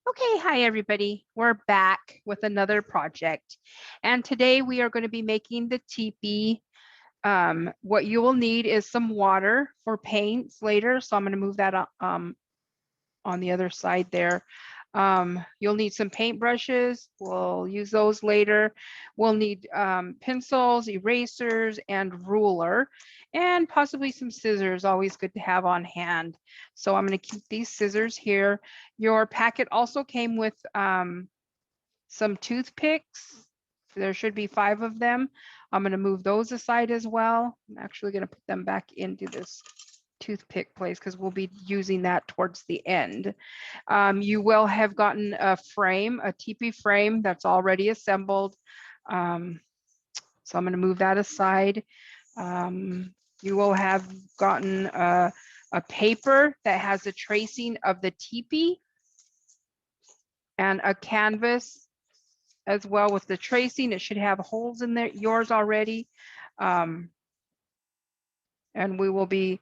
Okay, hi everybody. We're back with another project. And today we are going to be making the teepee. What you will need is some water for paints later. So I'm going to move that on the other side there. You'll need some paint brushes. We'll use those later. We'll need pencils, erasers, and ruler, and possibly some scissors, always good to have on hand. So I'm going to keep these scissors here. Your packet also came with some toothpicks. There should be 5 of them. I'm going to move those aside as well. I'm actually going to put them back into this toothpick place because we'll be using that towards the end. You will have gotten a frame, a teepee frame that's already assembled. So I'm going to move that aside. You will have gotten a paper that has a tracing of the teepee and a canvas as well with the tracing. It should have holes in there, yours already. And we will be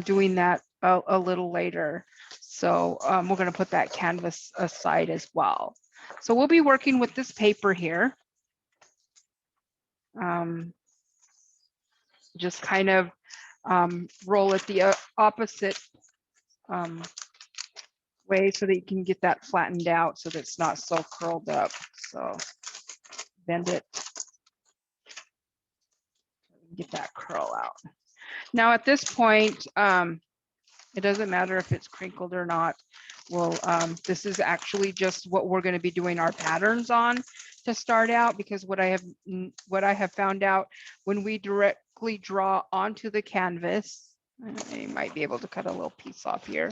doing that a little later. So we're going to put that canvas aside as well. So we'll be working with this paper here. Just kind of roll it the opposite way so that you can get that flattened out so that it's not so curled up. So bend it, get that curl out. Now at this point, it doesn't matter if it's crinkled or not. Well, this is actually just what we're going to be doing our patterns on to start out, because what I have found out when we directly draw onto the canvas, I might be able to cut a little piece off here.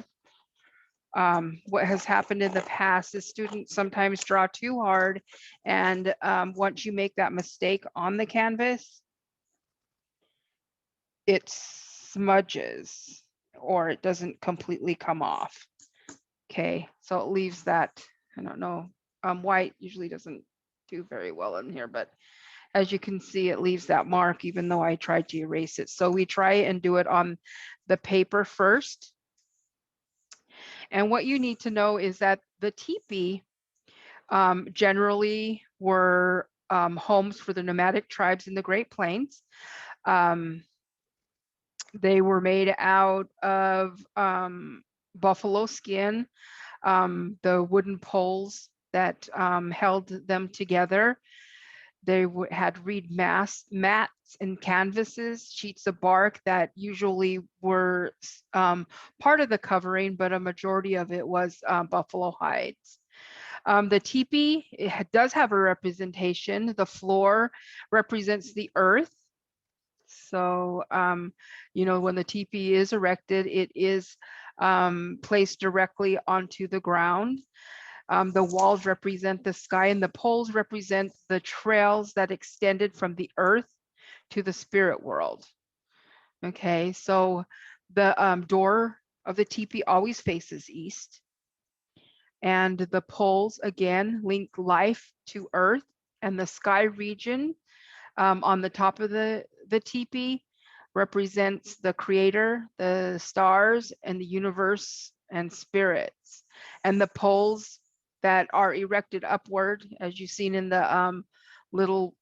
What has happened in the past is students sometimes draw too hard, and once you make that mistake on the canvas, it smudges or it doesn't completely come off. Okay, so it leaves that, I don't know, white usually doesn't do very well in here, but as you can see, it leaves that mark even though I tried to erase it. So we try and do it on the paper first. And what you need to know is that the teepee generally were homes for the nomadic tribes in the Great Plains. They were made out of buffalo skin, the wooden poles that held them together. They had reed mats and canvases, sheets of bark that usually were part of the covering, but a majority of it was buffalo hides. The teepee, does have a representation. The floor represents the earth. So, you know, when the teepee is erected, it is placed directly onto the ground. The walls represent the sky, and the poles represent the trails that extended from the earth to the spirit world. Okay, so the door of the teepee always faces east. And the poles, again, link life to earth, and the sky region on the top of the teepee represents the creator, the stars, and the universe and spirits. And the poles that are erected upward, as you've seen in the little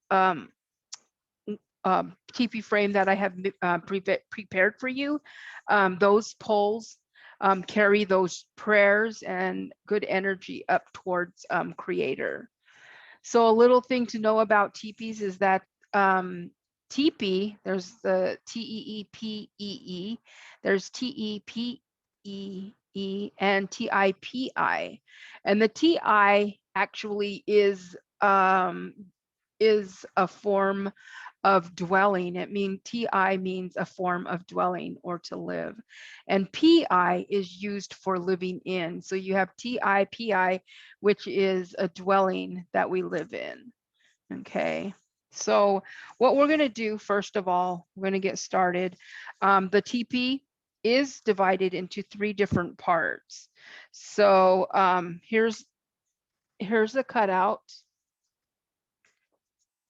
teepee frame that I have prepared for you, those poles carry those prayers and good energy up towards creator. So a little thing to know about teepees is that teepee, there's the T-E-E-P-E-E, there's T-E-P-E-E and T-I-P-I. And the T-I actually is a form of dwelling. It means Ti means a form of dwelling or to live. And Pi is used for living in. So you have Ti-Pi, which is a dwelling that we live in. Okay. So what we're going to do, first of all, we're going to get started. The teepee is divided into 3 different parts. So here's a cutout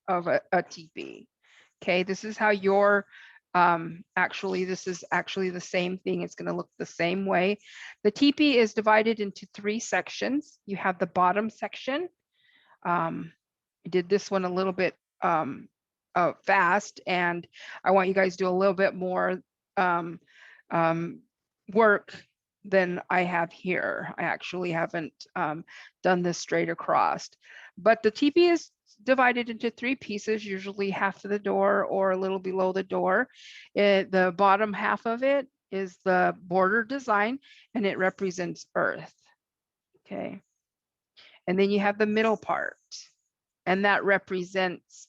of a teepee. Okay, this is how your Actually, this is actually the same thing. It's going to look the same way. The teepee is divided into 3 sections. You have the bottom section. I did this one a little bit fast, and I want you guys to do a little bit more um, work than I have here. I actually haven't done this straight across, but the teepee is divided into 3 pieces, usually half of the door or a little below the door. The bottom half of it is the border design, and it represents earth. Okay. And then you have the middle part, and that represents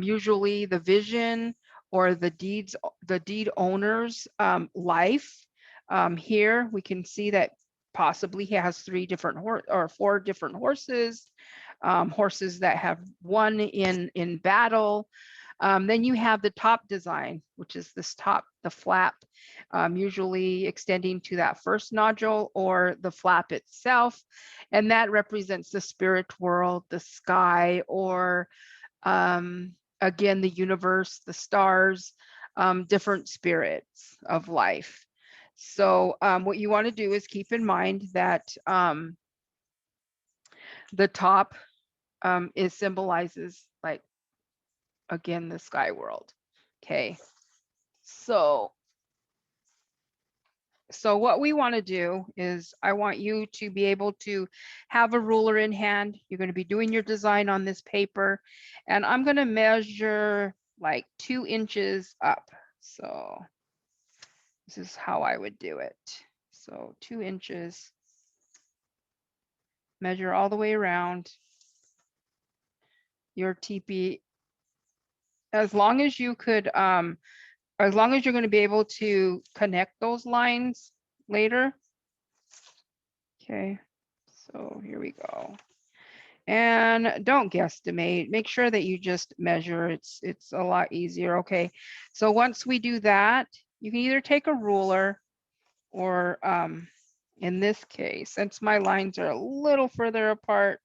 usually the vision or the deed owner's life. Here we can see that possibly he has 3 different or 4 different horses, horses that have won in battle. Then you have the top design, which is this top, the flap, usually extending to that first nodule or the flap itself. And that represents the spirit world, the sky, or again, the universe, the stars, different spirits of life. So what you want to do is keep in mind that the top symbolizes, like, again, the sky world. Okay, so what we want to do is I want you to be able to have a ruler in hand. You're going to be doing your design on this paper, and I'm going to measure like 2 inches up. So this is how I would do it. So 2 inches, measure all the way around your teepee. As long as you could, as long as you're going to be able to connect those lines later. Okay, so here we go. And don't guesstimate, make sure that you just measure. It's a lot easier. Okay, so once we do that, you can either take a ruler or in this case, since my lines are a little further apart,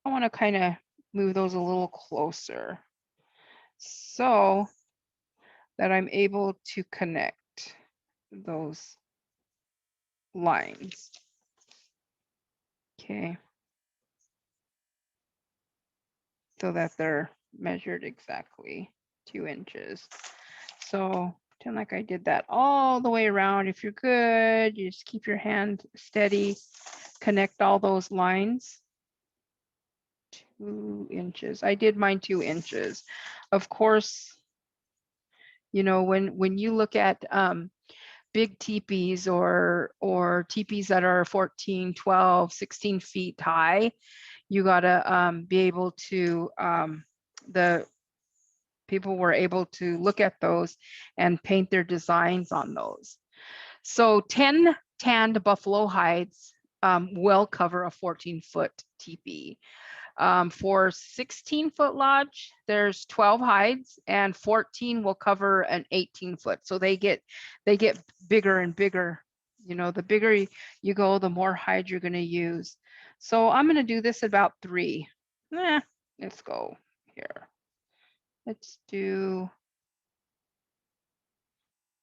I want to kind of move those a little closer so that I'm able to connect those lines. Okay. So that they're measured exactly 2 inches. So pretend like I did that all the way around. If you're good, you just keep your hand steady, connect all those lines. 2 inches. I did mine 2 inches. Of course, you know, when you look at big teepees or teepees that are 14, 12, 16 feet high, you gotta be able to, the people were able to look at those and paint their designs on those. So 10 tanned buffalo hides will cover a 14-foot teepee. For 16-foot lodge, there's 12 hides, and 14 will cover an 18-foot. So they get bigger and bigger. You know, the bigger you go, the more hides you're going to use. So I'm going to do this about 3. Let's go here. Let's do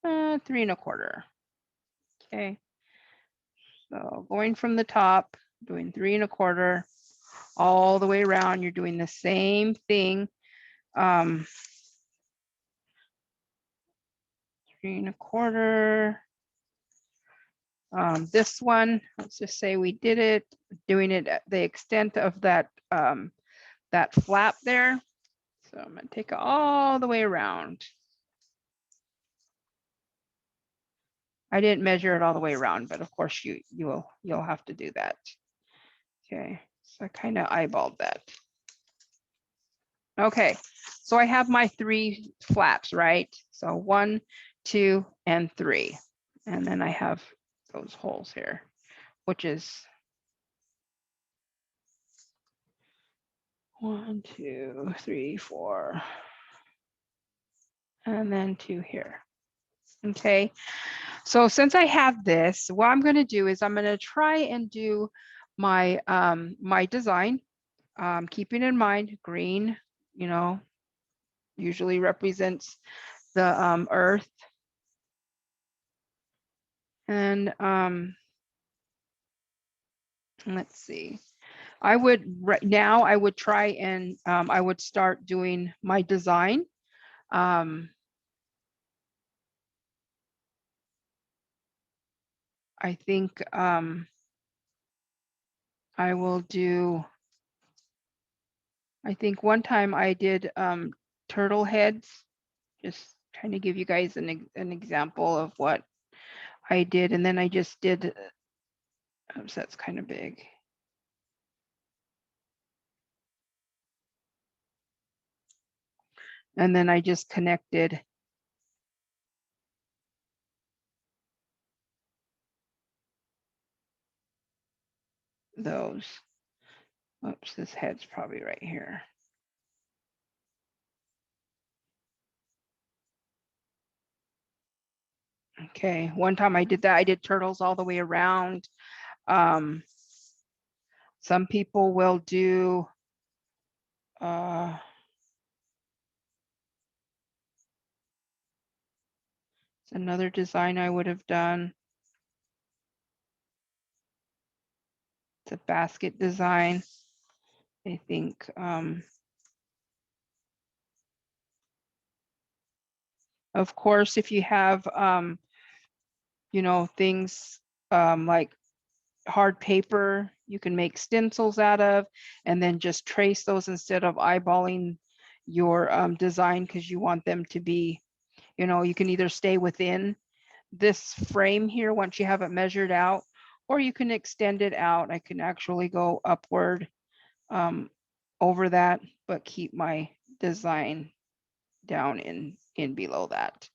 3 1/4. Okay. So going from the top, doing 3 1/4 all the way around. You're doing the same thing. 3 1/4. This one, let's just say we did it, doing it at the extent of that that flap there. So I'm going to take it all the way around. I didn't measure it all the way around, but of course you'll have to do that. Okay, so I kind of eyeballed that. Okay, so I have my 3 flaps, right? So 1, 2, and 3. And then I have those holes here, which is 1, 2, 3, 4, and then 2 here. Okay, so since I have this, what I'm going to do is I'm going to try and do my my design, keeping in mind green, you know, usually represents the earth. And let's see. I would right now I would try and I would start doing my design. I think I will do. I think one time I did turtle heads. Just trying to give you guys an example of what I did, and then I just did. So that's kind of big. And then I just connected those. Oops, this head's probably right here. Okay, one time I did that. I did turtles all the way around. Some people will do it's another design I would have done. It's a basket design. I think of course, if you have you know, things like hard paper, you can make stencils out of, and then just trace those instead of eyeballing your design, because you want them to be, you know, you can either stay within this frame here once you have it measured out, or you can extend it out. I can actually go upward over that, but keep my design down in below that.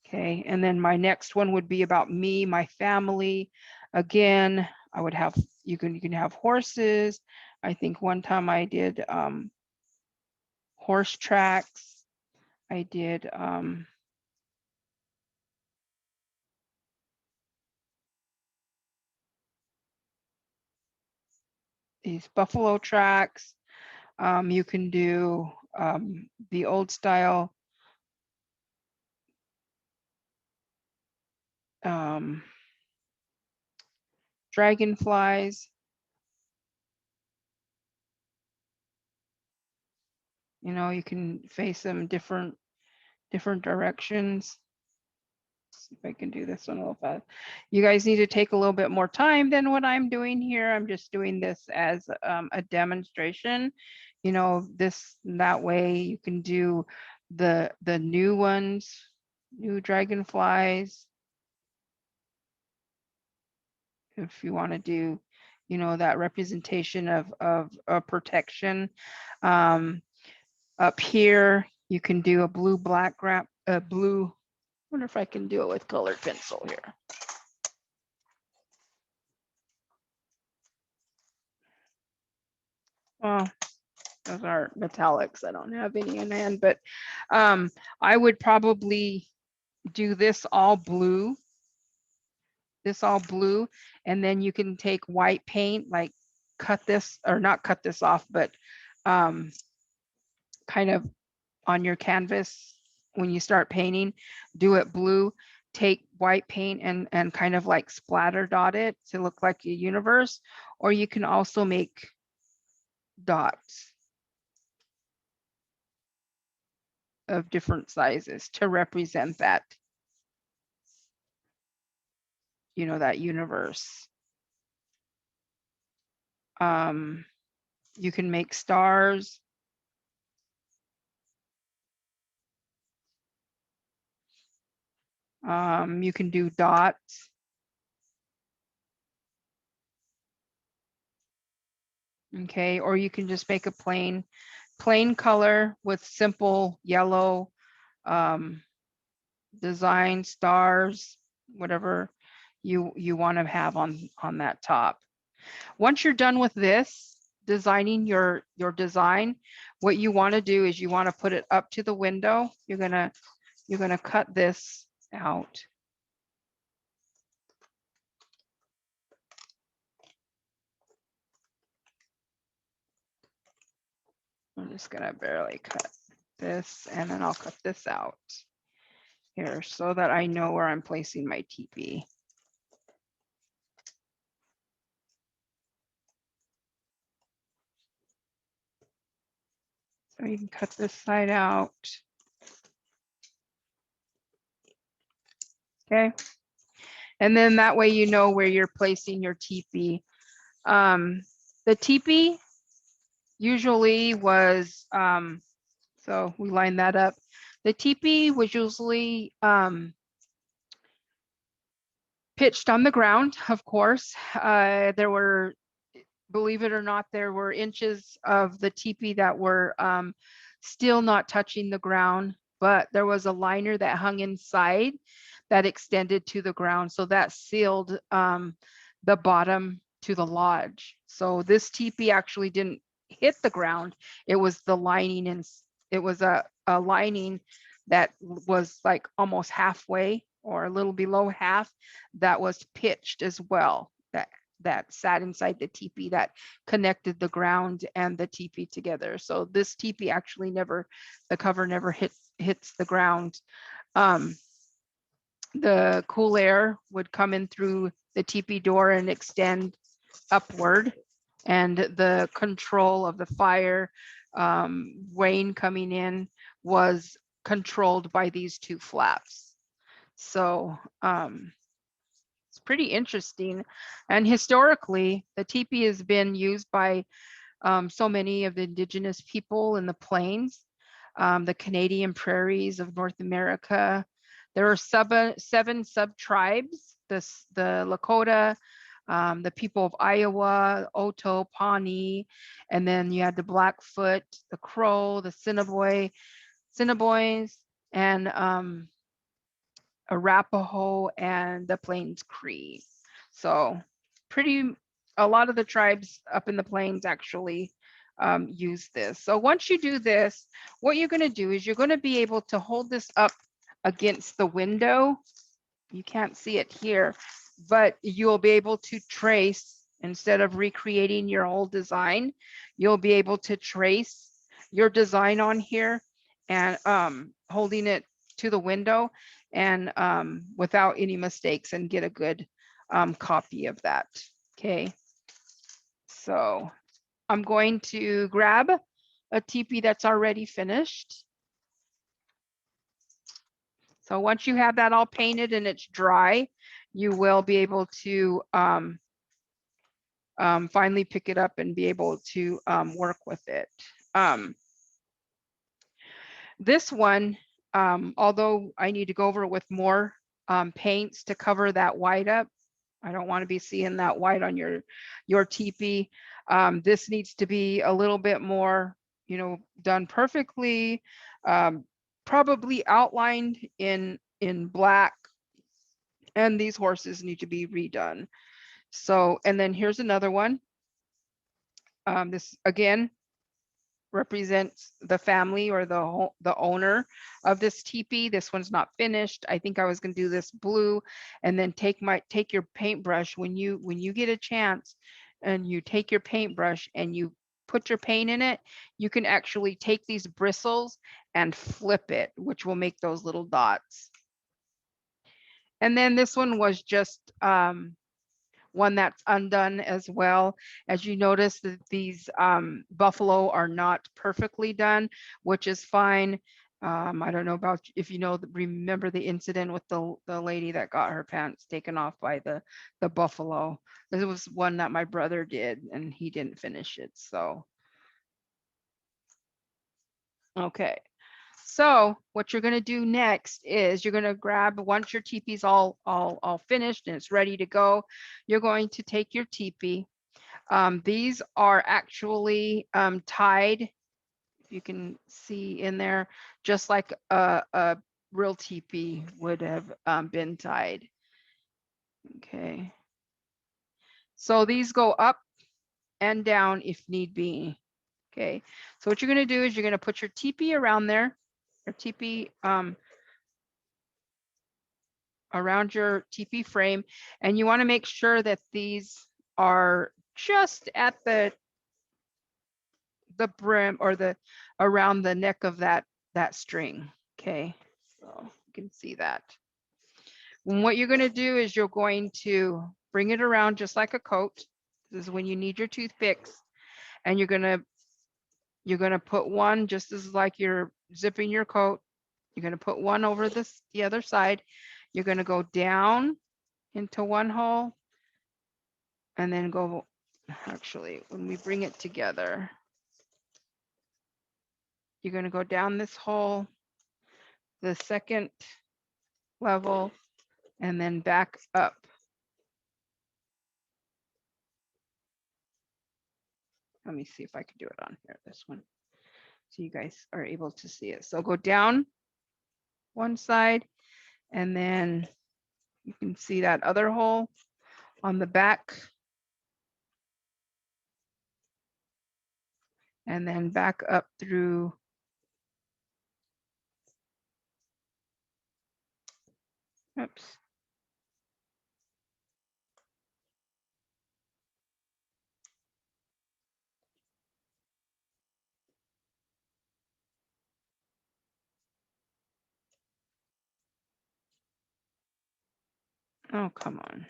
Okay, and then my next one would be about me, my family. Again, I would have, you can have horses. I think one time I did horse tracks. I did these buffalo tracks. You can do the old style dragonflies. You know, you can face them different directions. Let's see if I can do this one a little fast. You guys need to take a little bit more time than what I'm doing here. I'm just doing this as a demonstration. You know, this that way you can do the new ones, new dragonflies. If you want to do, you know, that representation of protection. Up here, you can do a blue black blue. I wonder if I can do it with colored pencil here. Well, those are metallics. I don't have any in hand, but I would probably do this all blue, and then you can take white paint, like cut this, or not cut this off, but kind of on your canvas when you start painting, do it blue, take white paint and kind of like splatter dot it to look like a universe, or you can also make dots of different sizes to represent that, you know, that universe. You can make stars. You can do dots. Okay, or you can just make a plain color with simple yellow design, stars, whatever you want to have on that top. Once you're done with this, designing your design, what you want to do is you want to put it up to the window. You're gonna cut this out. I'm just gonna barely cut this, and then I'll cut this out here so that I know where I'm placing my teepee. So you can cut this side out. Okay. And then that way you know where you're placing your teepee. The teepee usually was, so we line that up. The teepee was usually pitched on the ground, of course. There were, believe it or not, there were inches of the teepee that were still not touching the ground, but there was a liner that hung inside that extended to the ground. So that sealed the bottom to the lodge. So this teepee actually didn't hit the ground. It was the lining, and it was a lining that was like almost halfway or a little below half that was pitched as well, that sat inside the teepee that connected the ground and the teepee together. So this teepee actually never, the cover never hits the ground. The cool air would come in through the teepee door and extend upward, and the control of the fire, rain coming in, was controlled by these two flaps. So it's pretty interesting. And historically, the teepee has been used by so many of the indigenous people in the plains, the Canadian prairies of North America. There are seven sub-tribes, the Lakota, the people of Iowa, Oto, Pawnee, and then you had the Blackfoot, the Crow, the Assiniboines, and Arapaho, and the Plains Cree. So a lot of the tribes up in the plains actually use this. So once you do this, what you're going to do is you're going to be able to hold this up against the window. You can't see it here, but you'll be able to trace, instead of recreating your whole design, you'll be able to trace your design on here and holding it to the window, and without any mistakes, and get a good copy of that. Okay, so I'm going to grab a teepee that's already finished. So once you have that all painted and it's dry, you will be able to finally pick it up and be able to work with it. This one, although I need to go over it with more paints to cover that white up, I don't want to be seeing that white on your teepee. This needs to be a little bit more, done perfectly, probably outlined in black, and these horses need to be redone. So, and then here's another one. This again represents the family or the owner of this teepee. This one's not finished. I think I was going to do this blue, and then take your paintbrush when you get a chance, and you take your paintbrush and you put your paint in it. You can actually take these bristles and flip it, which will make those little dots. And then this one was just one that's undone as well. As you notice that these buffalo are not perfectly done, which is fine. I don't know about if you remember the incident with the lady that got her pants taken off by the buffalo. This was one that my brother did, and he didn't finish it. So, okay. So what you're going to do next is you're going to grab, once your teepee's all finished and it's ready to go, you're going to take your teepee. These are actually tied, you can see in there, just like a real teepee would have been tied. Okay. So these go up and down if need be. Okay. So what you're going to do is you're going to put your teepee around there, your teepee around your teepee frame, and you want to make sure that these are just at the brim, or around the neck of that that string. Okay, so you can see that. And what you're going to do is you're going to bring it around just like a coat. This is when you need your toothpicks, and you're going to put one just as like you're zipping your coat. You're going to put one over the other side. You're going to go down into one hole and then go, actually, when we bring it together, you're going to go down this hole, the second level, and then back up. Let me see if I can do it on here, this one, so you guys are able to see it. So go down one side, and then you can see that other hole on the back, and then back up through. Oops. Oh, come on.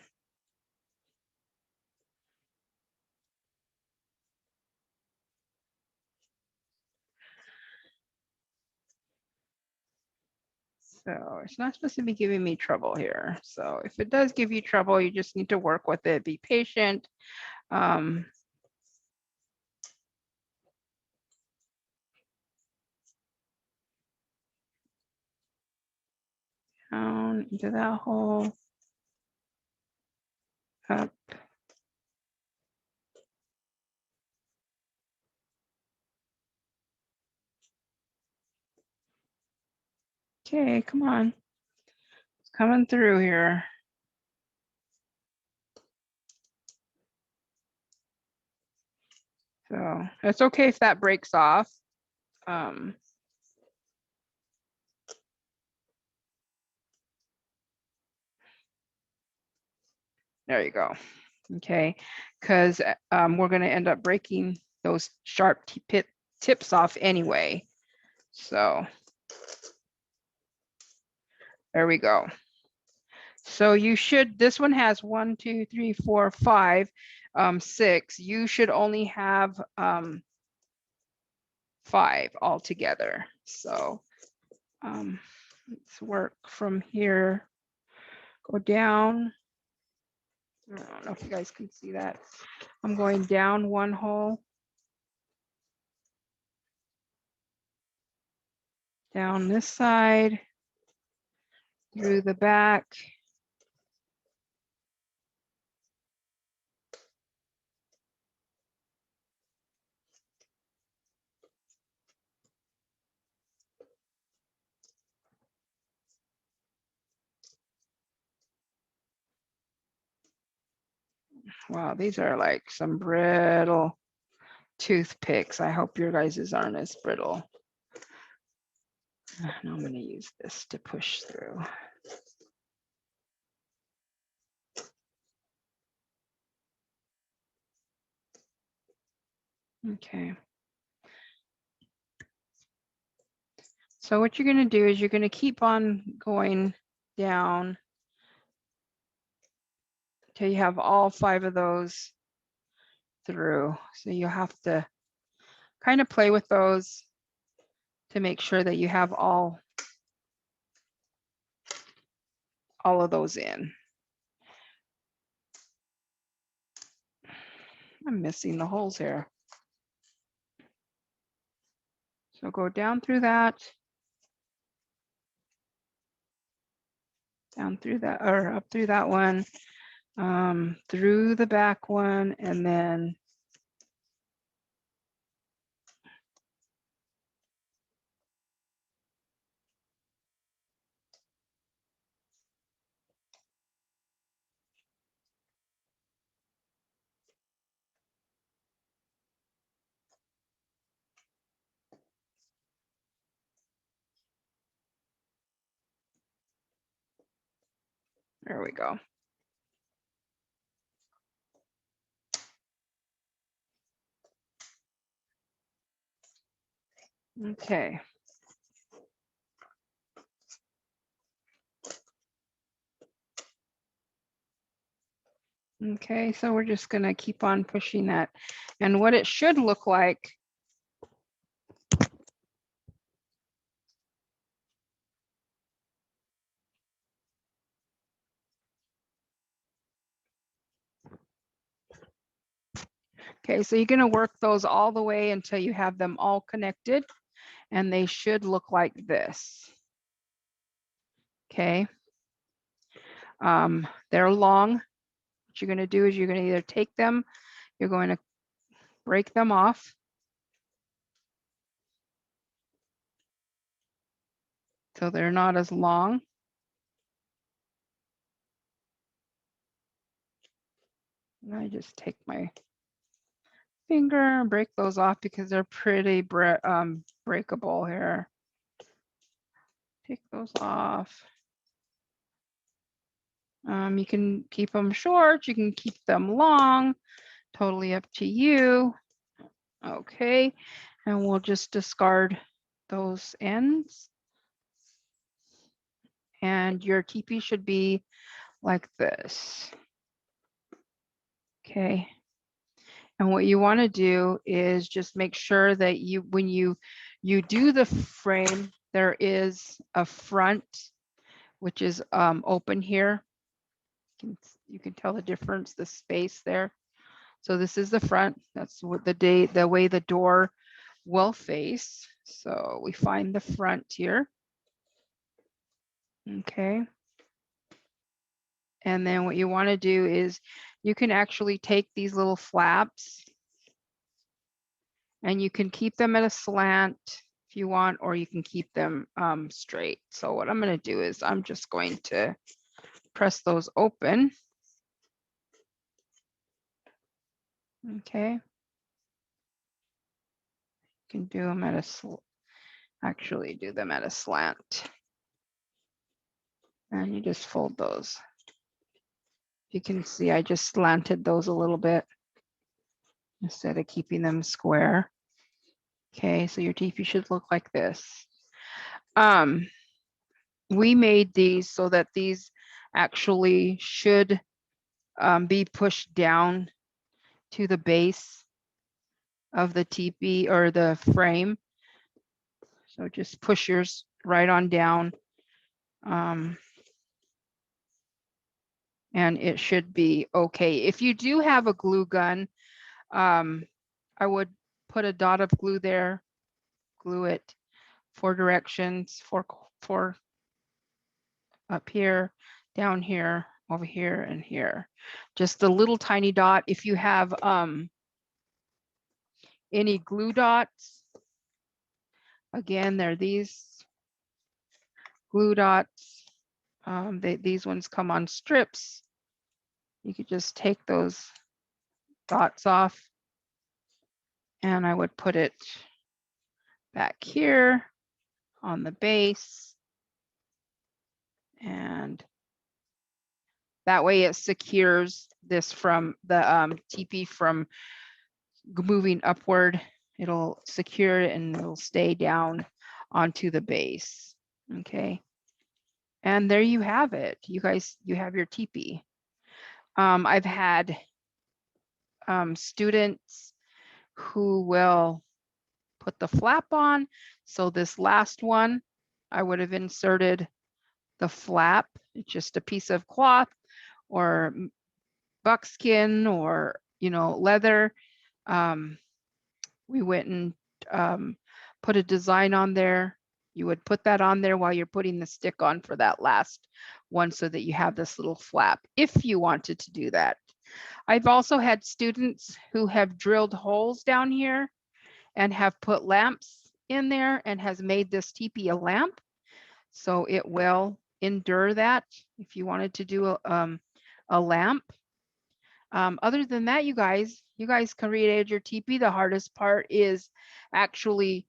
So it's not supposed to be giving me trouble here. So if it does give you trouble, you just need to work with it. Be patient. Down into that hole. Up. Okay, come on. It's coming through here. So it's okay if that breaks off. There you go. Okay, because we're going to end up breaking those sharp tips off anyway. So there we go. So you should, this one has 1, 2, 3, 4, 5, 6. You should only have 5 altogether. So let's work from here, go down. I don't know if you guys can see that. I'm going down one hole, down this side, through the back. Wow, these are like some brittle toothpicks. I hope your guys's aren't as brittle. And I'm going to use this to push through. Okay. So what you're going to do is you're going to keep on going down till you have all 5 of those through. So you have to kind of play with those to make sure that you have all of those in. I'm missing the holes here. So go down through that, down through that, or up through that one, through the back one, and then there we go. Okay. Okay, so we're just gonna keep on pushing that. And what it should look like, okay, so you're gonna work those all the way until you have them all connected, and they should look like this. Okay. They're long. What you're gonna do is you're gonna either take them, you're going to break them off. So they're not as long. And I just take my finger and break those off because they're pretty breakable here. Take those off. You can keep them short, you can keep them long, totally up to you. Okay, and we'll just discard those ends. And your teepee should be like this. Okay. And what you want to do is just make sure that when you do the frame, there is a front, which is open here. You can tell the difference, the space there. So this is the front. That's what the way the door will face. So we find the front here. Okay. And then what you want to do is you can actually take these little flaps and you can keep them at a slant if you want, or you can keep them straight. So what I'm going to do is I'm just going to press those open. Okay. You can do them at a actually do them at a slant. And you just fold those. You can see I just slanted those a little bit instead of keeping them square. Okay, so your teepee should look like this. We made these so that these actually should be pushed down to the base of the teepee or the frame. So just push yours right on down. And it should be okay. If you do have a glue gun, I would put a dot of glue there, glue it 4 directions, four up here, down here, over here, and here. Just a little tiny dot. If you have any glue dots, again, they're these glue dots. These ones come on strips. You could just take those dots off, and I would put it back here on the base, and that way it secures this from the teepee from moving upward. It'll secure it and it'll stay down onto the base. Okay. And there you have it. You guys, you have your teepee. I've had students who will put the flap on. So this last one, I would have inserted the flap. It's just a piece of cloth or buckskin or, leather. We went and put a design on there. You would put that on there while you're putting the stick on for that last one so that you have this little flap if you wanted to do that. I've also had students who have drilled holes down here and have put lamps in there and has made this teepee a lamp. So it will endure that if you wanted to do a lamp. Other than that, you guys created your teepee. The hardest part is actually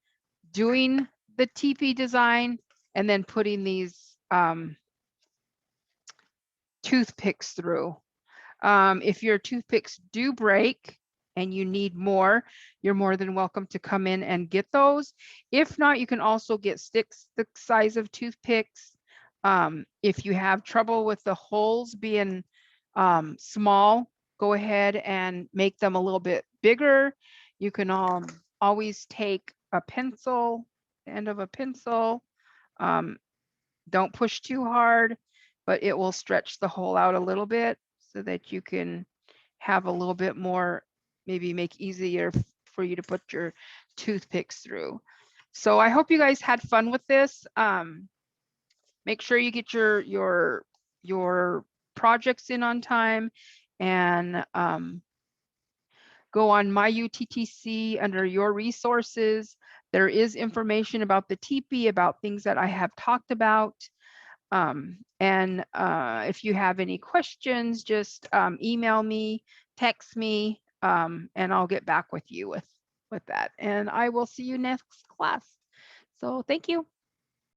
doing the teepee design and then putting these toothpicks through. If your toothpicks do break and you need more, you're more than welcome to come in and get those. If not, you can also get sticks the size of toothpicks. If you have trouble with the holes being small, go ahead and make them a little bit bigger. You can always take a pencil, end of a pencil. Um, don't push too hard, but it will stretch the hole out a little bit so that you can have a little bit more, maybe make easier for you to put your toothpicks through. So I hope you guys had fun with this. Make sure you get your projects in on time, and go on my UTTC under your resources. There is information about the Tipi, about things that I have talked about. And if you have any questions, just email me, text me, and I'll get back with you with that. And I will see you next class. So thank you.